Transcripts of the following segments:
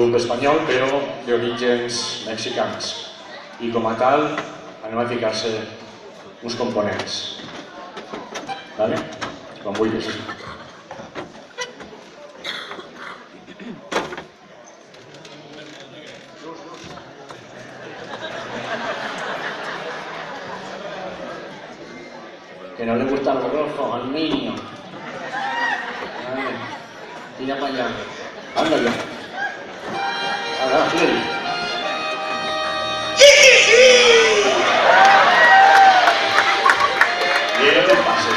grup espanyol però d'orígens mexicans i com a tal anem a ficar-se uns components. Vale? Com vulguis. Que no le gusta lo rojo al niño. Vale. Tira para allá. Ándale. Ahora, sí. Y no te pases,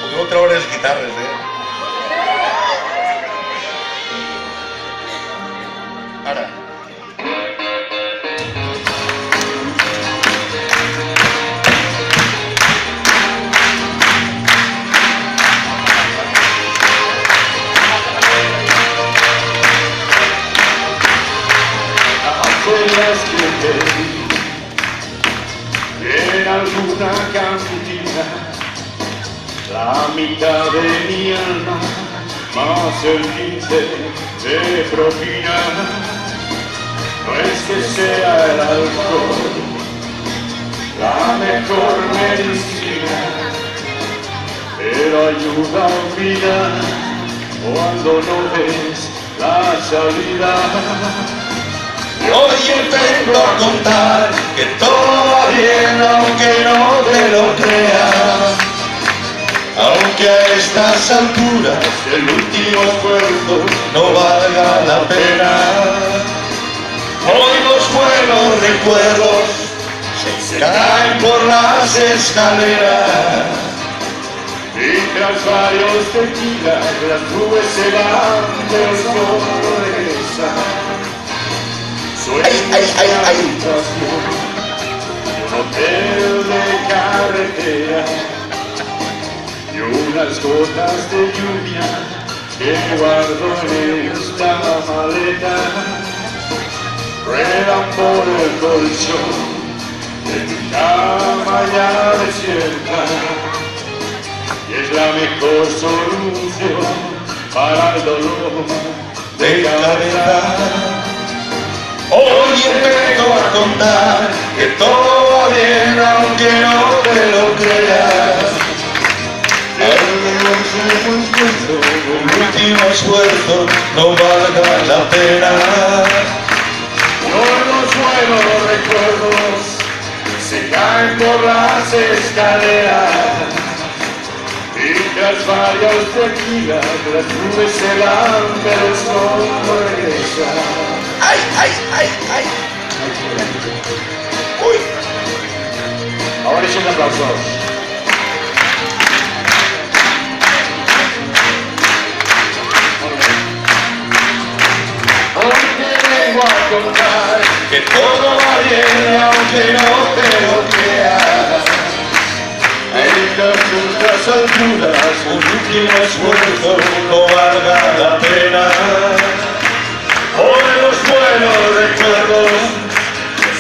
Porque otra hora es guitarras, Ahora. En alguna cantina la mitad de mi alma más el 15 de propina. No es que sea el alcohol la mejor medicina, pero ayuda a olvidar cuando no ves la salida. Hoy vengo a contar que todo va bien aunque no te lo creas, aunque a estas alturas el último esfuerzo no valga la pena. Hoy los buenos recuerdos se caen por las escaleras, y tras varios tequilas las nubes se van, pero el sol regresa. Sueño una habitación de un hotel de carretera y unas gotas de lluvia que guardo en esta maleta. Ruedan por el colchón de mi cama ya desierta y es la mejor solución para el dolor de cabeza. Hoy vengo a contar que todo va bien aunque no te lo creas. El último esfuerzo no valga la pena. Hoy los buenos recuerdos se caen por las escaleras y tras varios tequilas las nubes se van, pero el sol no regresa. ¡Ay, ay, ay, ay! ¡Uy! Ahora echen aplausos. Hoy te vengo a contar Que todo va bien aunque no te lo creas. en las alturas Un último esfuerzo no valga la pena. Hoy los buenos recuerdos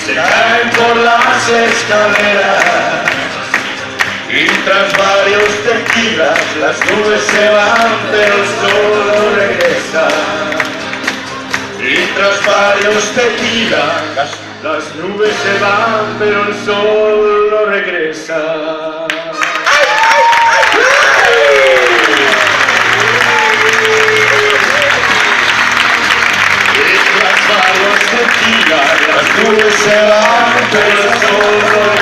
se caen por las escaleras y tras varios tequilas las nubes se van pero el sol no regresa. Y tras varios tequilas las nubes se van, pero el sol no regresa. las nubes se van pero el sol no regresa.